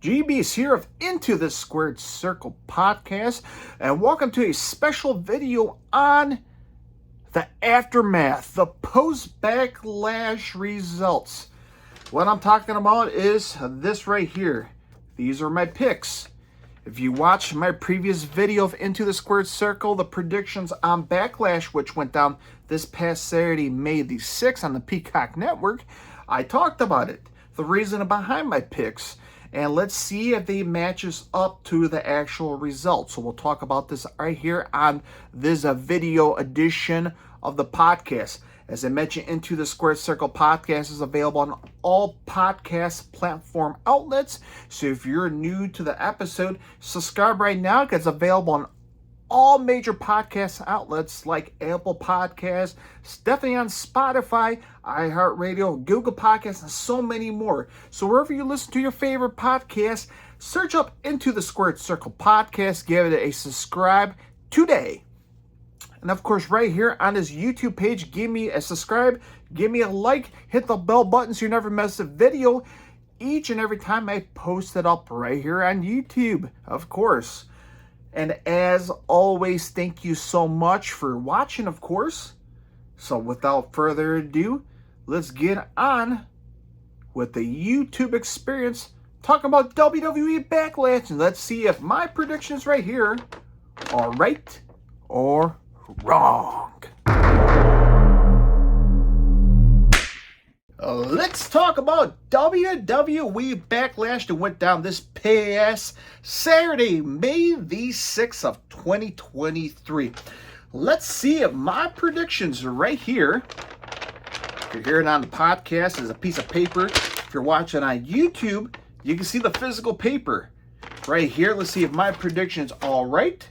GB is here of Into the Squared Circle podcast, and welcome to a special video on the aftermath, the post-backlash results. What I'm talking about is this right here. These are my picks. If you watched my previous video of Into the Squared Circle, the predictions on Backlash, which went down this past Saturday, May the 6th on the Peacock Network, I talked about it, the reason behind my picks. And let's see if they matches up to the actual results. So we'll talk about this right here on this video edition of the podcast. As I mentioned, Into the Squared Circle podcast is available on all podcast platform outlets. So if you're new to the episode, subscribe right now because it's available on all major podcast outlets like Apple Podcasts, definitely on Spotify, iHeartRadio, Google Podcasts, and so many more. So wherever you listen to your favorite podcast, search up Into the Squared Circle podcast, give it a subscribe today. And of course, right here on this YouTube page, give me a subscribe, give me a like, hit the bell button so you never miss a video each and every time I post it up right here on YouTube, of course. And as always, thank you so much for watching, of course. So without further ado, let's get on with the YouTube experience talking about WWE Backlash. And let's see if my predictions right here are right or wrong. Let's talk about WWE Backlash that went down this past Saturday, May the 6th of 2023. Let's see if my predictions are right here. If you're hearing on the podcast, there's a piece of paper. If you're watching on YouTube, you can see the physical paper right here. Let's see if my predictions are right.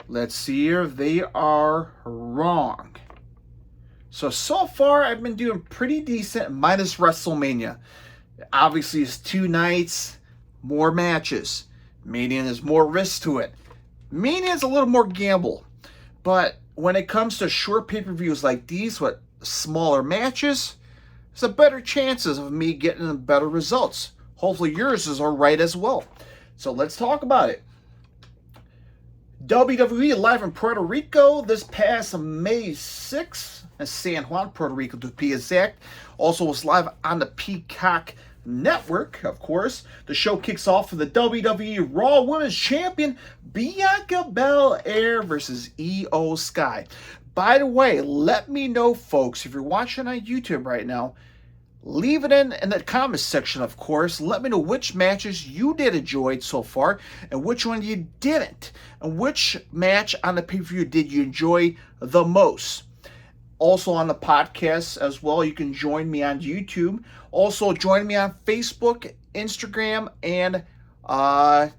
Let's see if they are wrong. So far, I've been doing pretty decent, minus WrestleMania. Obviously, it's 2 nights, more matches. Mania has more risk to it. Mania is a little more gamble. But when it comes to short pay-per-views like these with smaller matches, there's a better chances of me getting better results. Hopefully yours is all right as well. So let's talk about it. WWE live in Puerto Rico this past May 6th. In San Juan, Puerto Rico to be exact. Also was live on the Peacock Network, of course. The show kicks off with the WWE Raw Women's Champion Bianca Belair versus Io Sky. By the way, let me know, folks, if you're watching on YouTube right now, leave it in the comments section, of course. Let me know which matches you did enjoy so far and which one you didn't. And which match on the pay-per-view did you enjoy the most. Also on the podcast as well, you can join me on YouTube. Also join me on Facebook, Instagram, and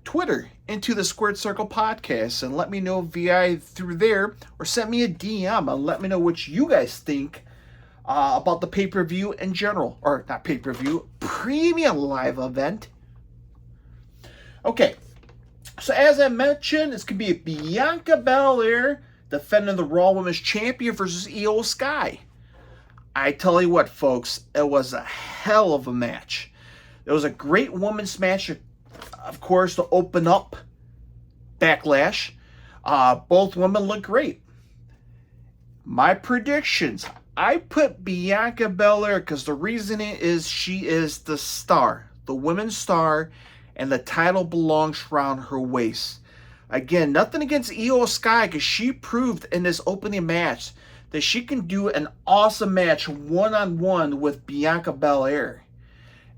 Twitter, Into the Squared Circle Podcast. And let me know via through there or send me a DM and let me know what you guys think about the pay-per-view in general. Or not pay-per-view, premium live event. Okay, so as I mentioned, it's going to be Bianca Belair defending the Raw Women's Champion versus Io Sky. I tell you what, folks, it was a hell of a match. It was a great women's match, of course, to open up Backlash. Both women look great. My predictions, I put Bianca Belair because the reason is she is the star, the women's star, and the title belongs around her waist. Again, nothing against Io Sky because she proved in this opening match that she can do an awesome match one-on-one with Bianca Belair.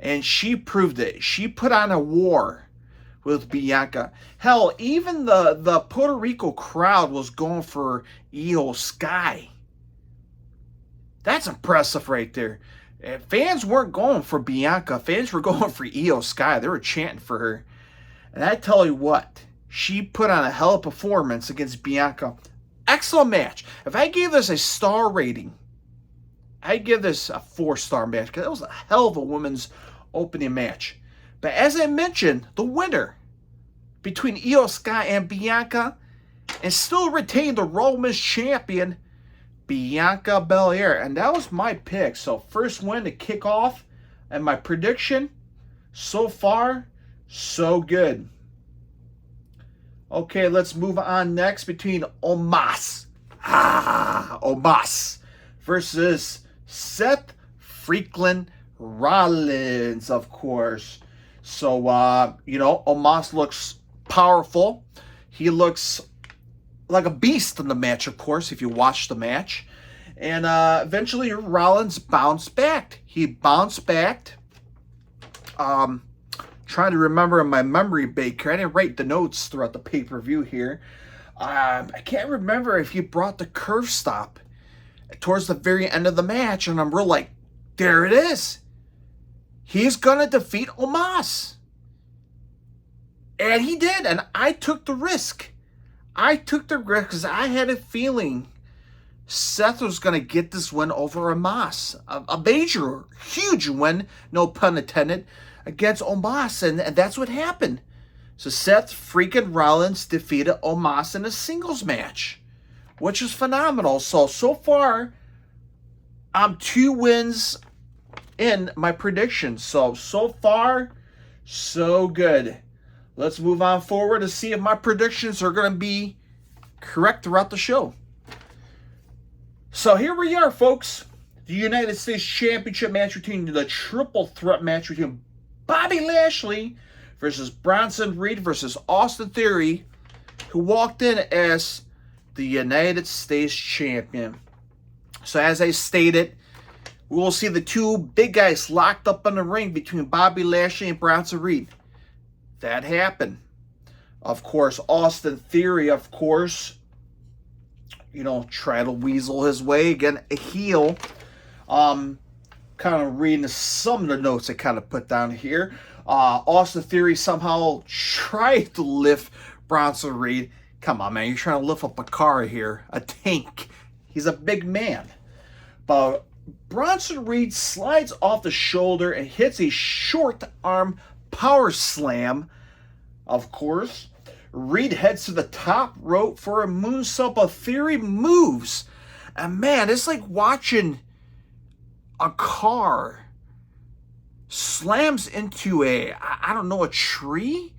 And she proved it. She put on a war with Bianca. Hell, even the Puerto Rico crowd was going for Io Sky. That's impressive right there. Fans weren't going for Bianca. Fans were going for Io Sky. They were chanting for her. And I tell you what, she put on a hell of a performance against Bianca. Excellent match. If I gave this a star rating, I'd give this a 4-star match because it was a hell of a women's opening match. But as I mentioned, the winner between Io Sky and Bianca and still retained the Raw Women's Champion, Bianca Belair. And that was my pick. So first win to kick off. And my prediction so far, So good. Okay, let's move on next between Omos versus Seth freaking Rollins, of course. So, Omos looks powerful. He looks like a beast in the match, of course, if you watch the match. And eventually Rollins bounced back. He bounced back. Trying to remember in my memory bank here. I didn't write the notes throughout the pay-per-view here. I can't remember if he brought the curve stop towards the very end of the match. And I'm real like, there it is. He's going to defeat Omos. And he did. And I took the risk. I took the risk because I had a feeling Seth was going to get this win over Omos. A major, huge win, no pun intended, against Omos. And that's what happened. So Seth freaking Rollins defeated Omos in a singles match, which is phenomenal. So far, I'm 2 wins in my predictions. So far, so good. Let's move on forward to see if my predictions are going to be correct throughout the show. So here we are, folks. The United States Championship match between the triple threat match between Bobby Lashley versus Bronson Reed versus Austin Theory, who walked in as the United States Champion. So as I stated, we will see the 2 big guys locked up in the ring between Bobby Lashley and Bronson Reed. That happened. Of course, Austin Theory, trying to weasel his way. Again, a heel. Kind of reading some of the notes I kind of put down here. Austin Theory somehow tried to lift Bronson Reed. Come on, man. You're trying to lift up a car here. A tank. He's a big man. But Bronson Reed slides off the shoulder and hits a short arm power slam. Of course, Reed heads to the top rope for a moonsault, but Theory moves. And man, it's like watching a car slams into a tree.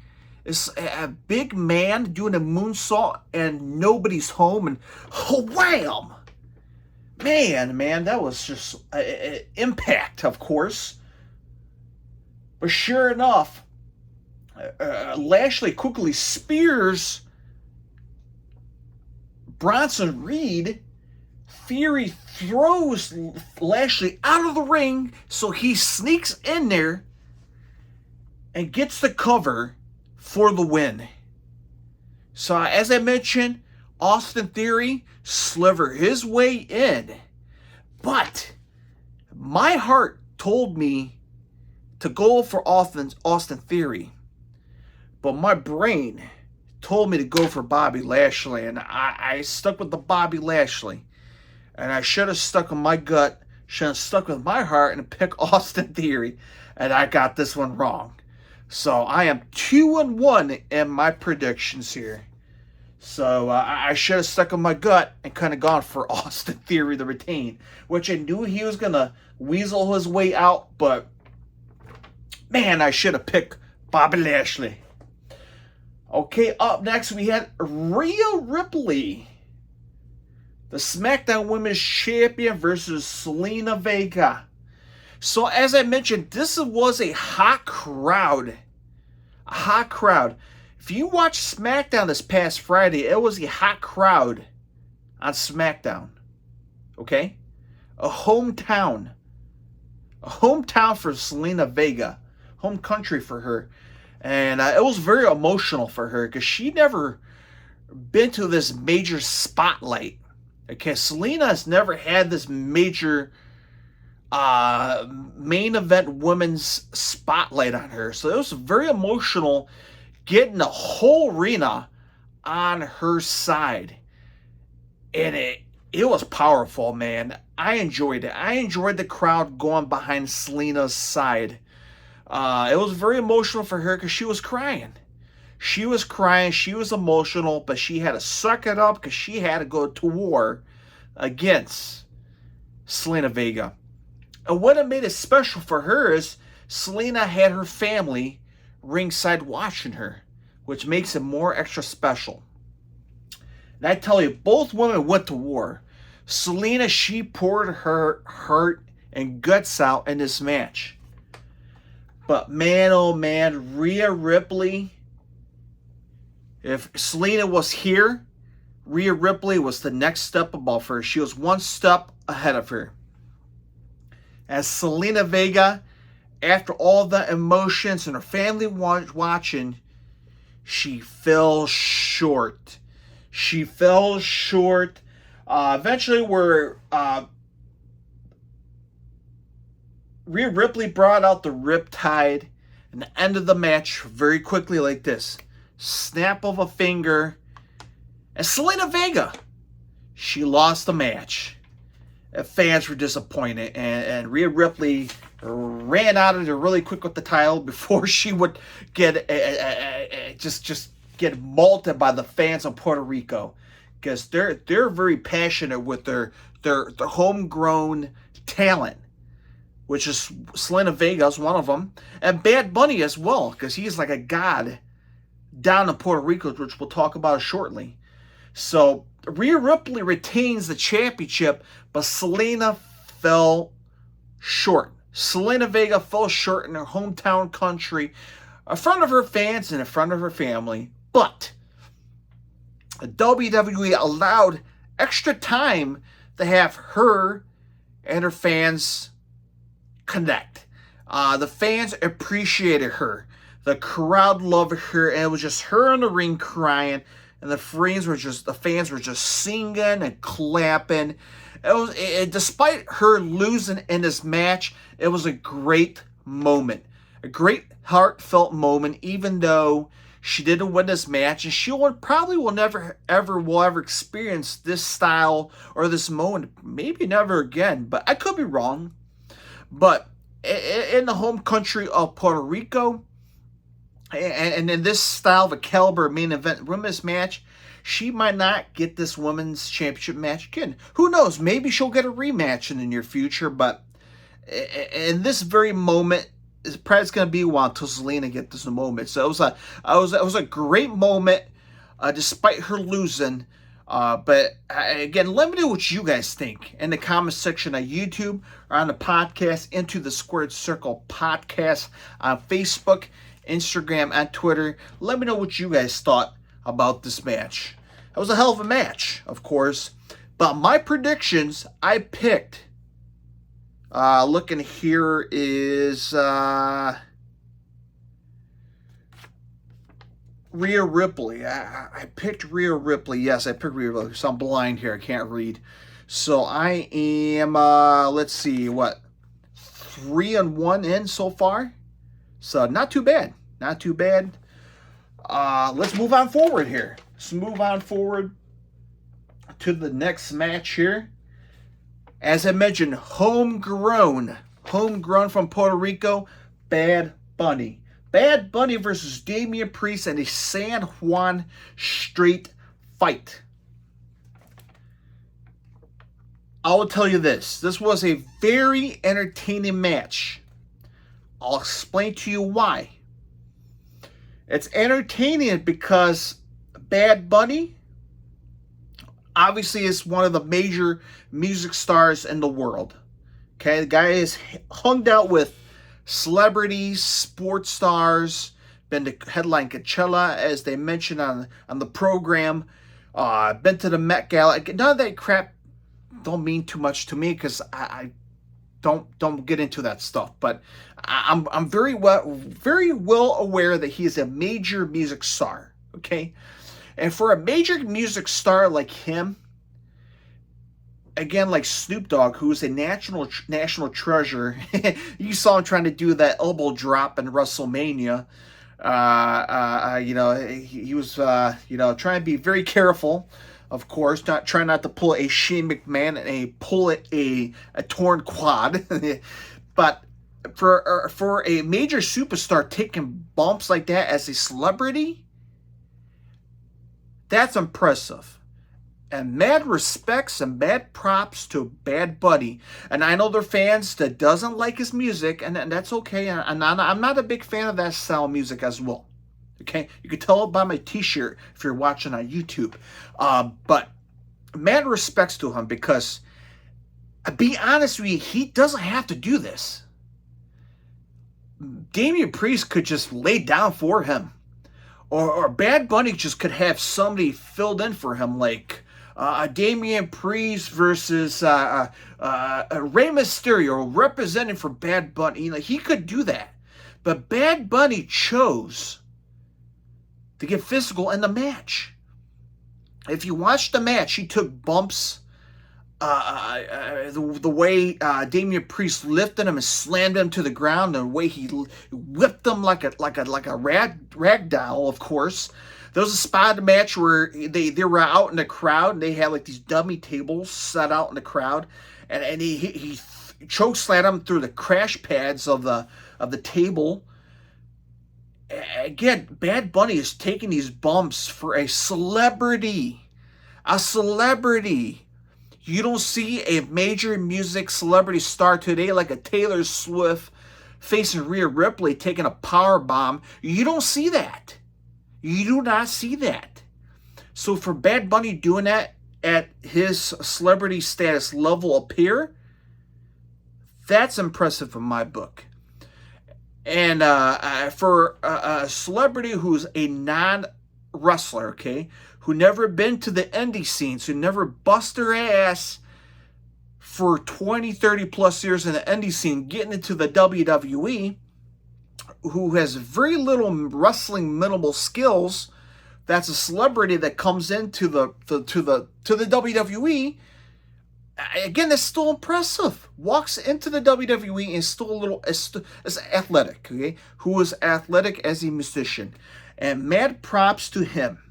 It's a big man doing a moonsault and nobody's home, and wham! Man, that was just an impact, of course. But sure enough, Lashley quickly spears Bronson Reed. Theory throws Lashley out of the ring, so he sneaks in there and gets the cover for the win. So as I mentioned, Austin Theory slivered his way in, but my heart told me to go for Austin Theory, but my brain told me to go for Bobby Lashley, and I stuck with the Bobby Lashley. And I should have stuck with my gut, should have stuck with my heart and picked Austin Theory. And I got this one wrong. So I am 2-1 in my predictions here. So I should have stuck with my gut and kind of gone for Austin Theory to retain, which I knew he was going to weasel his way out. But man, I should have picked Bobby Lashley. Okay, up next we had Rhea Ripley, the SmackDown Women's Champion, versus Zelina Vega. So as I mentioned, this was a hot crowd. A hot crowd. If you watched SmackDown this past Friday, it was a hot crowd on SmackDown. Okay? A hometown. A hometown for Zelina Vega. Home country for her. And it was very emotional for her because she never been to this major spotlight. Okay, Zelina has never had this major main event women's spotlight on her. So it was very emotional getting the whole arena on her side. And it was powerful, man. I enjoyed it. I enjoyed the crowd going behind Zelina's side. It was very emotional for her because she was crying. She was crying. She was emotional, but she had to suck it up because she had to go to war against Zelina Vega. And what it made it special for her is Zelina had her family ringside watching her, which makes it more extra special. And I tell you, both women went to war. Selena, she poured her heart and guts out in this match. But man, oh man, Rhea Ripley, if Selena was here, Rhea Ripley was the next step above her. She was one step ahead of her. As Selena Vega, after all the emotions and her family watching, she fell short. She fell short. Eventually, Rhea Ripley brought out the Riptide and the end of the match very quickly like this. Snap of a finger. And Selena Vega, she lost the match. And fans were disappointed. And Rhea Ripley ran out of there really quick with the title before she would get just get malted by the fans of Puerto Rico, because they're very passionate with their homegrown talent, which is Selena Vega is one of them, and Bad Bunny as well, because he's like a god down in Puerto Rico, which we'll talk about shortly. So Rhea Ripley retains the championship, but Selena fell short. Selena Vega fell short in her hometown country, in front of her fans and in front of her family. But WWE allowed extra time to have her and her fans connect. The fans appreciated her. The crowd loved her, and it was just her in the ring crying, and the fans were just singing and clapping. Despite her losing in this match, it was a great moment, a great heartfelt moment. Even though she didn't win this match, and she probably will never ever experience this style or this moment, maybe never again. But I could be wrong. But in the home country of Puerto Rico, and in this style of a caliber main event women's match, she might not get this women's championship match again. Who knows? Maybe she'll get a rematch in the near future. But in this very moment, it's probably going to be a while until Selena gets this moment. So it was a great moment, despite her losing. But again, let me know what you guys think in the comment section on YouTube or on the podcast, Into the Squared Circle podcast on Facebook, Instagram, and Twitter. Let me know what you guys thought about this match. It was a hell of a match, of course. But my predictions, I picked. Looking here is Rhea Ripley. I picked Rhea Ripley. Yes, I picked Rhea Ripley. So I'm blind here. I can't read. So I am, let's see, 3-1 in so far. So not too bad. Not too bad. Let's move on forward here. Let's move on forward to the next match here. As I mentioned, homegrown from Puerto Rico, Bad Bunny. Bad Bunny versus Damian Priest in a San Juan street fight. I will tell you this. This was a very entertaining match. I'll explain to you why. It's entertaining because Bad Bunny obviously is one of the major music stars in the world. Okay, the guy is hung out with celebrities, sports stars, been to headline Coachella, as they mentioned on the program, been to the Met Gala. None of that crap don't mean too much to me, because I don't get into that stuff. But I'm very well aware that he is a major music star. Okay, and for a major music star like him, again, like Snoop Dogg, who's a national treasure. You saw him trying to do that elbow drop in WrestleMania. He was trying to be very careful, of course, trying not to pull a Shane McMahon and pull a torn quad. But for a major superstar taking bumps like that as a celebrity, that's impressive. And mad respects and mad props to Bad Bunny. And I know there are fans that doesn't like his music, and that's okay. And I'm not a big fan of that style of music as well. Okay? You can tell it by my t-shirt if you're watching on YouTube. But mad respects to him because, be honest with you, he doesn't have to do this. Damian Priest could just lay down for him. Or Bad Bunny just could have somebody filled in for him, like Damian Priest versus Rey Mysterio representing for Bad Bunny. You know, he could do that. But Bad Bunny chose to get physical in the match. If you watch the match, he took bumps. The way Damian Priest lifted him and slammed him to the ground, the way he whipped him like a rag doll, of course. There was a spot in the match where they were out in the crowd and they had like these dummy tables set out in the crowd, and he chokeslammed him through the crash pads of the table. Again, Bad Bunny is taking these bumps for a celebrity. A celebrity. You don't see a major music celebrity star today like a Taylor Swift facing Rhea Ripley taking a power bomb. You don't see that. You do not see that. So for Bad Bunny doing that at his celebrity status level up here, that's impressive in my book. And for a celebrity who's a non-wrestler, okay, who never been to the indie scenes, who never bust their ass for 20, 30 plus years in the indie scene, getting into the WWE, who has very little wrestling minimal skills, that's a celebrity that comes into the WWE. Again, that's still impressive. Walks into the WWE and still a little as athletic, okay? Who is athletic as a musician. And mad props to him.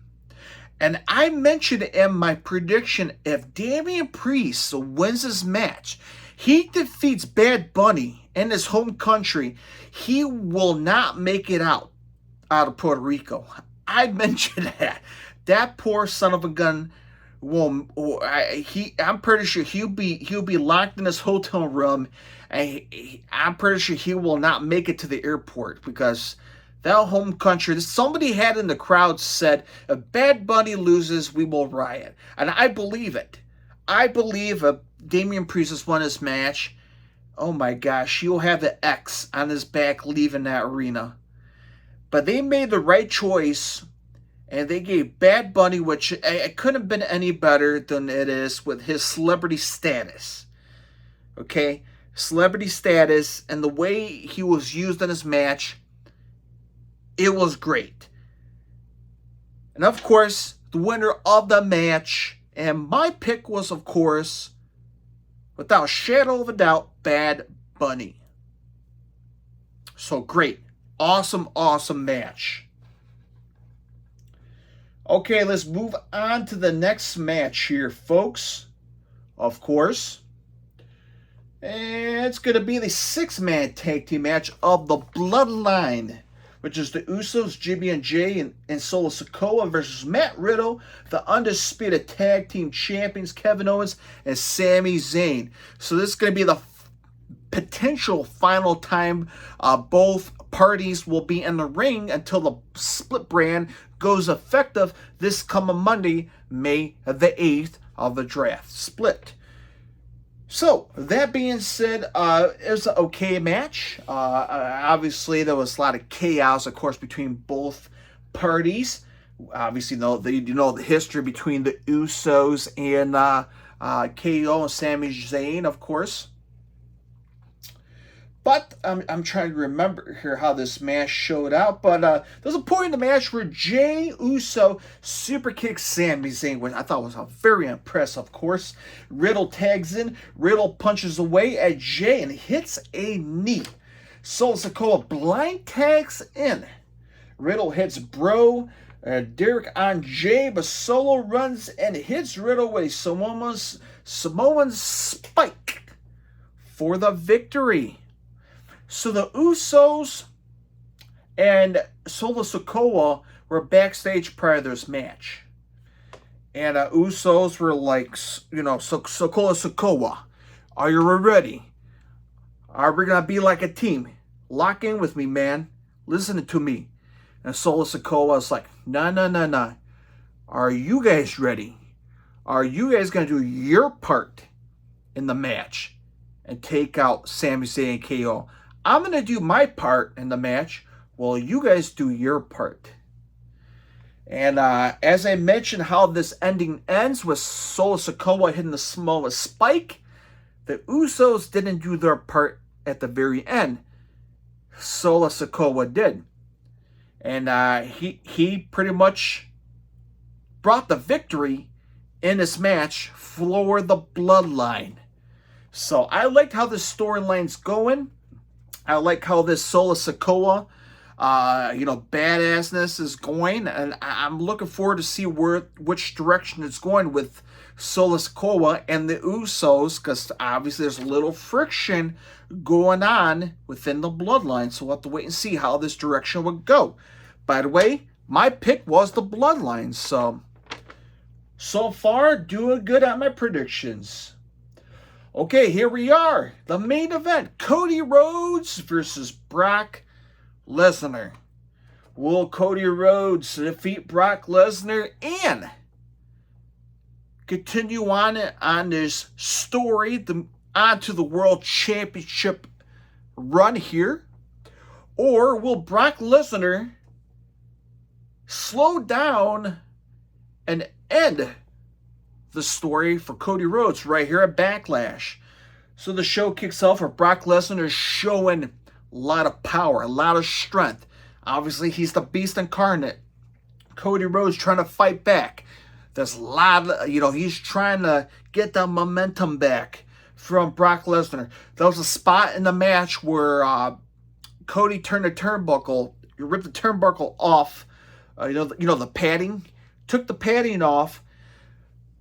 And I mentioned in my prediction, if Damian Priest wins this match, he defeats Bad Bunny in his home country, he will not make it out of Puerto Rico. I mentioned that. That poor son of a gun will. I'm pretty sure he'll be locked in his hotel room, and I'm pretty sure he will not make it to the airport because that home country. Somebody had in the crowd said, "If Bad Bunny loses, we will riot," and I believe it. I believe if Damian Priest has won his match, oh my gosh, he'll have the X on his back leaving that arena. But they made the right choice. And they gave Bad Bunny, which it couldn't have been any better than it is with his celebrity status. Okay? Celebrity status and the way he was used in his match, it was great. And of course, the winner of the match, and my pick was, of course, without a shadow of a doubt, Bad Bunny. So great. Awesome, awesome match. Okay, let's move on to the next match here, folks. Of course. And it's going to be the 6-man tag team match of the Bloodline, which is the Usos, Jimmy and Jay, and Solo Sikoa versus Matt Riddle, the undisputed tag team champions, Kevin Owens and Sami Zayn. So this is going to be the potential final time both parties will be in the ring until the split brand goes effective this coming Monday, May the 8th of the draft split. So, that being said, it was an okay match. Obviously, there was a lot of chaos, of course, between both parties. Obviously, you know the history between the Usos and KO and Sami Zayn, of course. But I'm trying to remember here how this match showed out. But there's a point in the match where Jay Uso super kicks Sami Zayn, which I thought was very impressive, of course. Riddle tags in. Riddle punches away at Jay and hits a knee. Solo Sikoa blind tags in. Riddle hits Bro. Derek on Jay, but Solo runs and hits Riddle with a Samoan spike for the victory. So the Usos and Solo Sikoa were backstage prior to this match. And Usos were like, Sokola Sokoa, are you ready? Are we going to be like a team? Lock in with me, man. Listen to me. And Solo Sikoa was like, no. Are you guys ready? Are you guys going to do your part in the match and take out Sami Zayn and KO? I'm going to do my part in the match while you guys do your part. And as I mentioned how this ending ends with Solo Sikoa hitting the smallest spike, the Usos didn't do their part at the very end. Solo Sikoa did. And he pretty much brought the victory in this match for the Bloodline. So I liked how this storyline's going. I like how this Solo Sikoa, badassness is going. And I'm looking forward to see which direction it's going with Solo Sikoa and the Usos, because obviously there's a little friction going on within the Bloodline. So we'll have to wait and see how this direction would go. By the way, my pick was the Bloodline. So far, doing good at my predictions. Okay, here we are. The main event. Cody Rhodes versus Brock Lesnar. Will Cody Rhodes defeat Brock Lesnar and continue on this story onto the World Championship run here? Or will Brock Lesnar slow down and end the story for Cody Rhodes right here at Backlash? So the show kicks off with Brock Lesnar showing a lot of power, a lot of strength. Obviously, he's the beast incarnate. Cody Rhodes trying to fight back. There's a lot of, he's trying to get the momentum back from Brock Lesnar. There was a spot in the match where Cody turned the turnbuckle, ripped the turnbuckle off, the padding, took the padding off,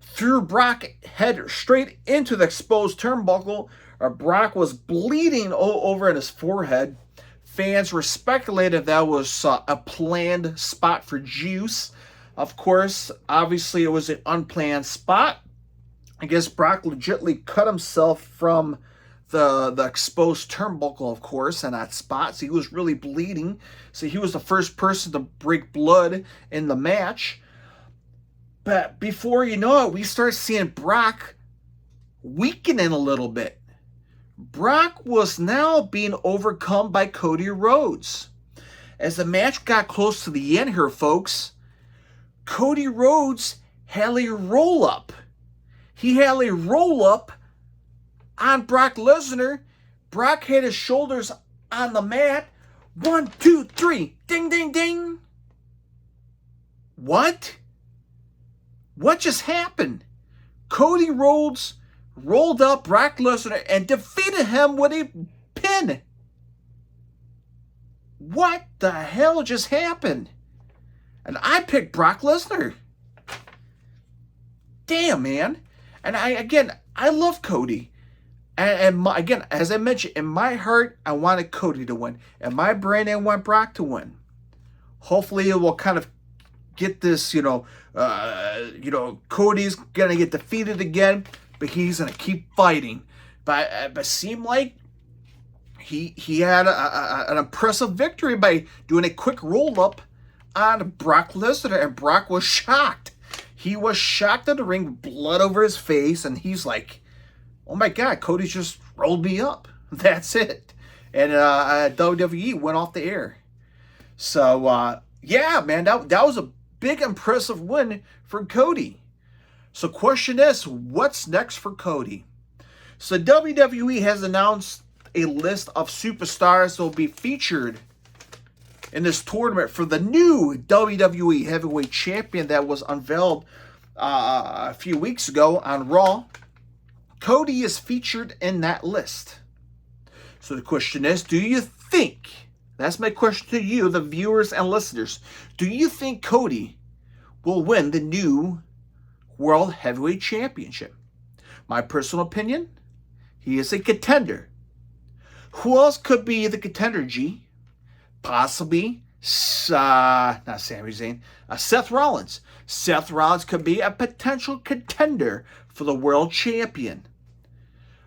threw Brock head straight into the exposed turnbuckle. Brock was bleeding over at his forehead. Fans were speculating that was a planned spot for juice. Of course, obviously it was an unplanned spot. I guess Brock legitimately cut himself from the exposed turnbuckle, of course, in that spot. So he was really bleeding. So he was the first person to break blood in the match. But before you know it, we start seeing Brock weakening a little bit. Brock was now being overcome by Cody Rhodes. As the match got close to the end here, folks, Cody Rhodes had a roll-up. He had a roll-up on Brock Lesnar. Brock had his shoulders on the mat. 1, 2, 3. Ding, ding, ding. What? What just happened? Cody Rhodes rolled up Brock Lesnar and defeated him with a pin. What the hell just happened? And I picked Brock Lesnar. Damn, man. And I love Cody. And again, as I mentioned, in my heart, I wanted Cody to win. In my brain, I want Brock to win. Hopefully, it will kind of get this, Cody's going to get defeated again, but he's going to keep fighting. But it seemed like he had an impressive victory by doing a quick roll-up on Brock Lesnar, and Brock was shocked. He was shocked in the ring, blood over his face, and he's like, oh my God, Cody just rolled me up. That's it. And WWE went off the air. So, yeah, man, that was a big, impressive win for Cody. So question is, what's next for Cody? So WWE has announced a list of superstars that will be featured in this tournament for the new WWE Heavyweight Champion that was unveiled a few weeks ago on Raw. Cody is featured in that list. So the question is, do you think, that's my question to you, the viewers and listeners, do you think Cody will win the new World Heavyweight Championship? My personal opinion, he is a contender. Who else could be the contender, G? Possibly not Sami Zayn, Seth Rollins. Seth Rollins could be a potential contender for the world champion.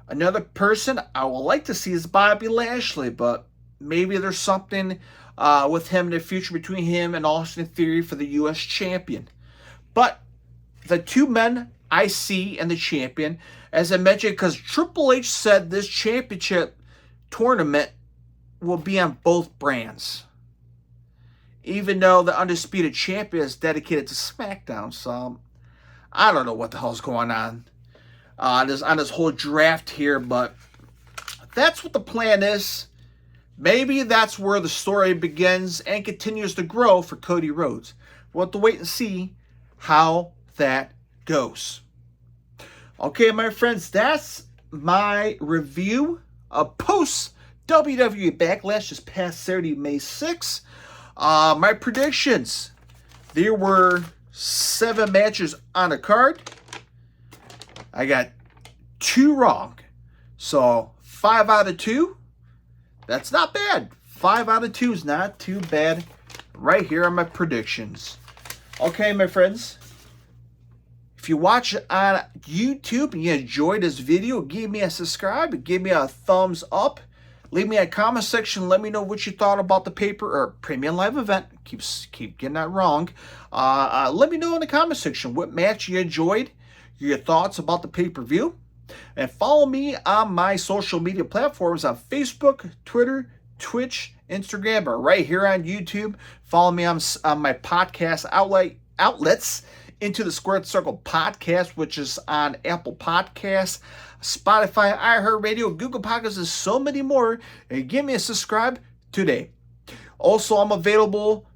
Another person I would like to see is Bobby Lashley, but maybe there's something with him in the future between him and Austin Theory for the U.S. champion. But the two men I see in the champion, as I mentioned, because Triple H said this championship tournament will be on both brands. Even though the Undisputed Champion is dedicated to SmackDown, so I don't know what the hell's going on this whole draft here, but that's what the plan is. Maybe that's where the story begins and continues to grow for Cody Rhodes. We'll have to wait and see how that goes. Okay, my friends, that's my review of post WWE Backlash this past Saturday, May 6th. My predictions. There were 7 matches on the card. I got 2 wrong. So 5 out of 2. That's not bad. 5 out of 2 is not too bad. Right here are my predictions. Okay, my friends. If you watch on YouTube and you enjoyed this video, give me a subscribe, give me a thumbs up. Leave me a comment section. Let me know what you thought about the paper or premium live event. Keep getting that wrong. Let me know in the comment section what match you enjoyed, your thoughts about the pay-per-view. And follow me on my social media platforms on Facebook, Twitter, Twitch, Instagram, or right here on YouTube. Follow me on my podcast outlets. Into the Squared Circle podcast, which is on Apple Podcasts, Spotify, iHeartRadio, Google Podcasts, and so many more. And give me a subscribe today. Also, I'm available,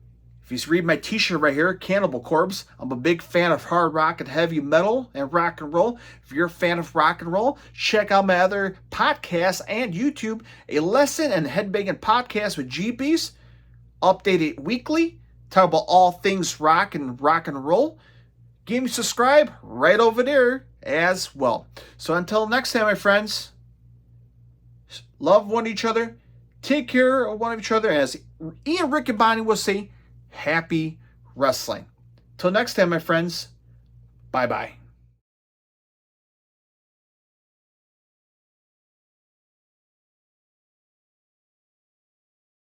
if you read my t-shirt right here, Cannibal Corpse. I'm a big fan of hard rock and heavy metal and rock and roll. If you're a fan of rock and roll, check out my other podcasts and YouTube, A Lesson and Headbanging Podcast with GBs, updated weekly, talk about all things rock and roll. Give me subscribe right over there as well. So until next time, my friends, love one each other, take care of one each other, as Ian, Rick, and Bonnie will say, happy wrestling. Till next time, my friends, bye-bye.